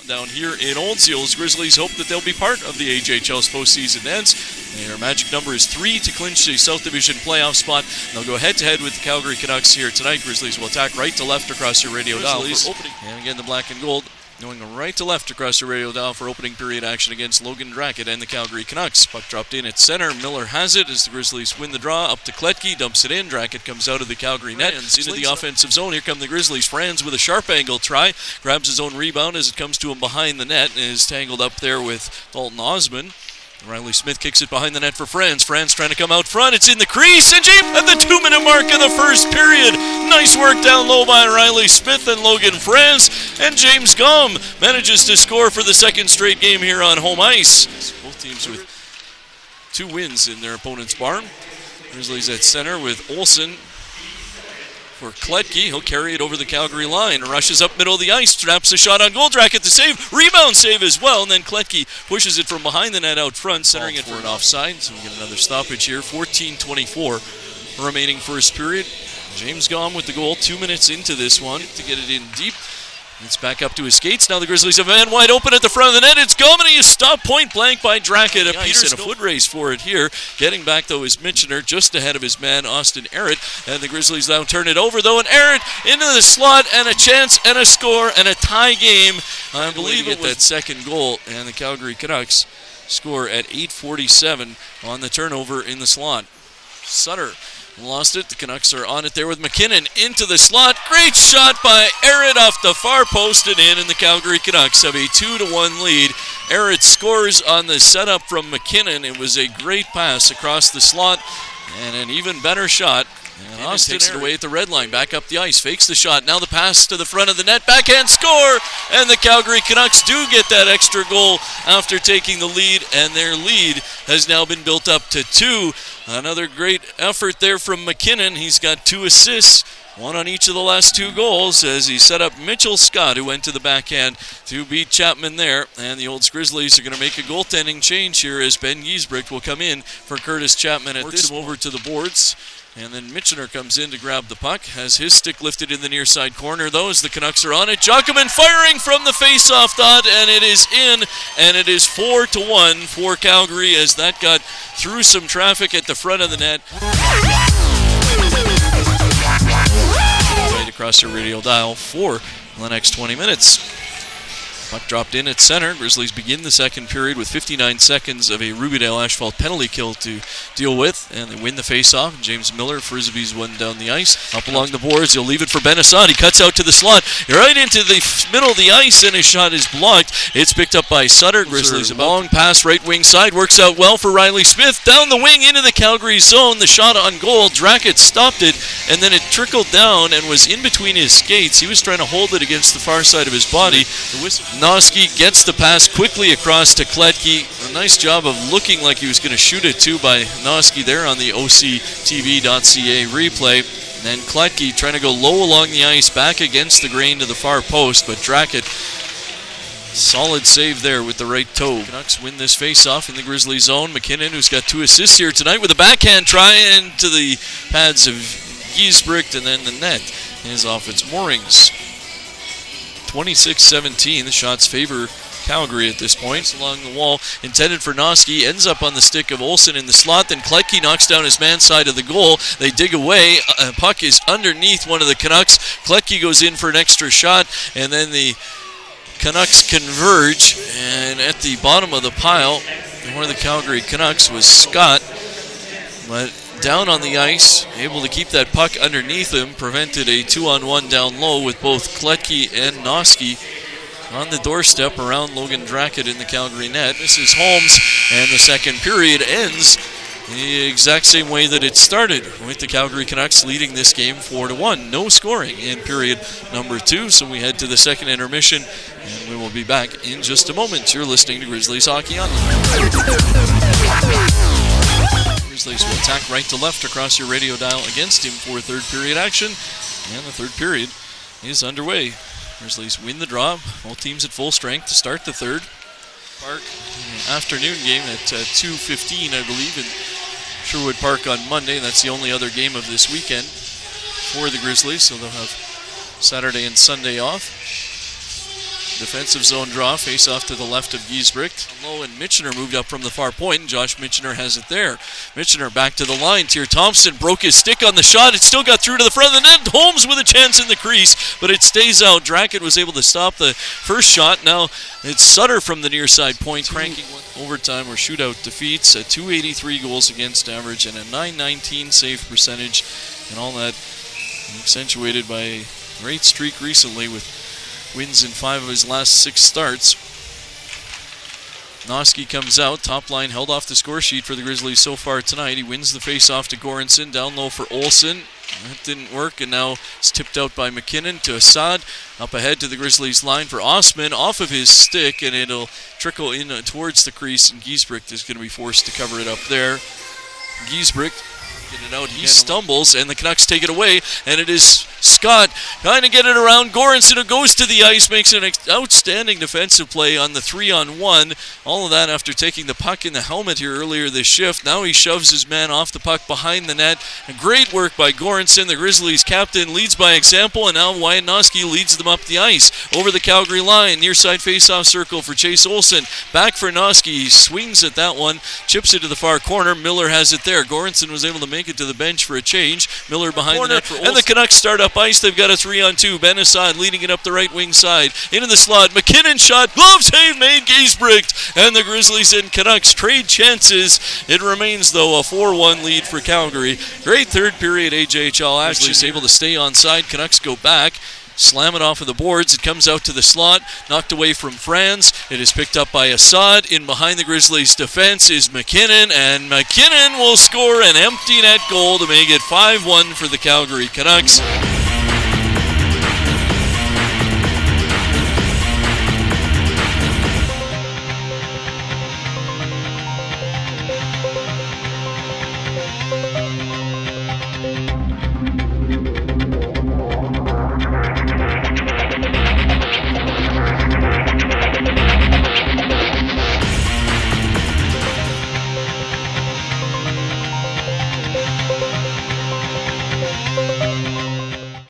down here in Old Seals. Grizzlies hope that they'll be part of the AJHL's postseason ends. Their magic number is 3 to clinch the South Division playoff spot. They'll go head-to-head with the Calgary Canucks here tonight. Grizzlies will attack right to left across your radio dial for opening. And again, the black and gold going right to left across the radio dial for opening period action against Logan Drackett and the Calgary Canucks. Puck dropped in at center. Miller has it as the Grizzlies win the draw. Up to Kletke, dumps it in. Drackett comes out of the Calgary net and into the offensive zone. Here come the Grizzlies. Franz with a sharp angle try. Grabs his own rebound as it comes to him behind the net and is tangled up there with Dalton Osman. Riley Smith kicks it behind the net for Franz. Franz trying to come out front. It's in the crease. And James at the 2-minute mark of the first period. Nice work down low by Riley Smith and Logan Franz. And James Gum manages to score for the second straight game here on home ice. Both teams with 2 wins in their opponent's barn. Grizzlies at center with Olsen for Kletke. He'll carry it over the Calgary line. Rushes up middle of the ice. Traps a shot on goal. Drackett to save. Rebound save as well. And then Kletke pushes it from behind the net out front, centering it for an offside. So we get another stoppage here. 14:24 remaining first period. James Gom with the goal 2 minutes into this one to get it in deep. It's back up to his skates. Now the Grizzlies have a man wide open at the front of the net. It's Gum, and he is stopped point blank by Drackett. A Peters and a foot race for it here. Getting back, though, is Mitchener just ahead of his man, Austin Arrett. And the Grizzlies now turn it over, though. And Arrett into the slot, and a chance, and a score, and a tie game. I believe it was that second goal. And the Calgary Canucks score at 8:47 on the turnover in the slot. Sutter lost it. The Canucks are on it there with McKinnon into the slot. Great shot by Arrett off the far post and in, and the Calgary Canucks have a 2-1 lead. Arrett scores on the setup from McKinnon. It was a great pass across the slot and an even better shot. And Austin takes it away at the red line, back up the ice, fakes the shot. Now the pass to the front of the net, backhand score, and the Calgary Canucks do get that extra goal after taking the lead, and their lead has now been built up to 2. Another great effort there from McKinnon. He's got 2 assists, 1 on each of the last 2 goals, as he set up Mitchell Scott, who went to the backhand to beat Chapman there. And the Olds Grizzlies are going to make a goaltending change here as Ben Giesbrecht will come in for Curtis Chapman at this. Him over to the boards. And then Mitchener comes in to grab the puck. Has his stick lifted in the near side corner, though, as the Canucks are on it. Jockerman firing from the face-off dot, and it is in. And it is 4-1 for Calgary as that got through some traffic at the front of the net. Right across your radio dial for the next 20 minutes. Puck dropped in at center. Grizzlies begin the second period with 59 seconds of a Rubydale Asphalt penalty kill to deal with, and they win the face-off. James Miller frisbees one down the ice. Up along the boards, he'll leave it for Ben Assad. He cuts out to the slot, right into the middle of the ice, and his shot is blocked. It's picked up by Sutter. Grizzlies a long pass right wing side. Works out well for Riley Smith. Down the wing into the Calgary zone. The shot on goal. Drackett stopped it, and then it trickled down and was in between his skates. He was trying to hold it against the far side of his body. Noski gets the pass quickly across to Kletke. A nice job of looking like he was going to shoot it too by Noski there on the OCTV.ca replay. And then Kletke trying to go low along the ice, back against the grain to the far post, but Drackett, solid save there with the right toe. Canucks win this face-off in the Grizzly zone. McKinnon, who's got 2 assists here tonight, with a backhand try into the pads of Giesbrecht, and then the net is off its moorings. 26-17, the shots favor Calgary at this point. Along the wall, intended for Noski, ends up on the stick of Olsen in the slot. Then Kletke knocks down his man side of the goal. They dig away. A puck is underneath one of the Canucks. Kletke goes in for an extra shot, and then the Canucks converge. And at the bottom of the pile, one of the Calgary Canucks was Scott, but down on the ice, able to keep that puck underneath him, prevented a 2-on-1 down low with both Kletke and Noski on the doorstep around Logan Drackett in the Calgary net. This is Holmes, and the second period ends the exact same way that it started, with the Calgary Canucks leading this game 4-1. No scoring in period number 2, so we head to the second intermission, and we will be back in just a moment. You're listening to Grizzlies Hockey On. Grizzlies will attack right to left across your radio dial against him for third period action, and the third period is underway. Grizzlies win the draw. Both teams at full strength to start the third. Park afternoon game at 2:15, I believe, in Sherwood Park on Monday. That's the only other game of this weekend for the Grizzlies, so they'll have Saturday and Sunday off. Defensive zone draw, face off to the left of Giesbrecht. Low and Michener moved up from the far point, and Josh Michener has it there. Michener back to the line. Tier Thompson broke his stick on the shot. It still got through to the front of the net. Holmes with a chance in the crease, but it stays out. Drackett was able to stop the first shot. Now it's Sutter from the near side point, cranking overtime or shootout defeats. 283 goals against average and a .919 save percentage, and all that accentuated by a great streak recently with wins in 5 of his last 6 starts. Noski comes out, top line held off the score sheet for the Grizzlies so far tonight. He wins the face-off to Goranson, down low for Olsen. That didn't work, and now it's tipped out by McKinnon to Assad. Up ahead to the Grizzlies line for Osman, off of his stick, and it'll trickle in towards the crease, and Giesbrecht is going to be forced to cover it up there. Giesbrecht getting it out, he stumbles, and the Canucks take it away, and it is Scott trying to get it around Goranson, who goes to the ice, makes an outstanding defensive play on the 3-on-1. All of that after taking the puck in the helmet here earlier this shift. Now he shoves his man off the puck behind the net. And great work by Goranson. The Grizzlies captain leads by example, and now Wyatt Noski leads them up the ice. Over the Calgary line, near side face-off circle for Chase Olsen. Back for Noski. He swings at that one, chips it to the far corner. Miller has it there. Goranson was able to make it to the bench for a change. Miller behind the net for Olsen. And the Canucks start up ice. They've got a 3-on-2. Ben Assad leading it up the right wing side. Into the slot. McKinnon shot. Glove save made. Giesbrecht. And the Grizzlies and Canucks trade chances. It remains, though, a 4-1 lead for Calgary. Great third period AJHL action. Is able to stay on side. Canucks go back. Slam it off of the boards. It comes out to the slot. Knocked away from Franz. It is picked up by Assad. In behind the Grizzlies' defense is McKinnon. And McKinnon will score an empty net goal to make it 5-1 for the Calgary Canucks.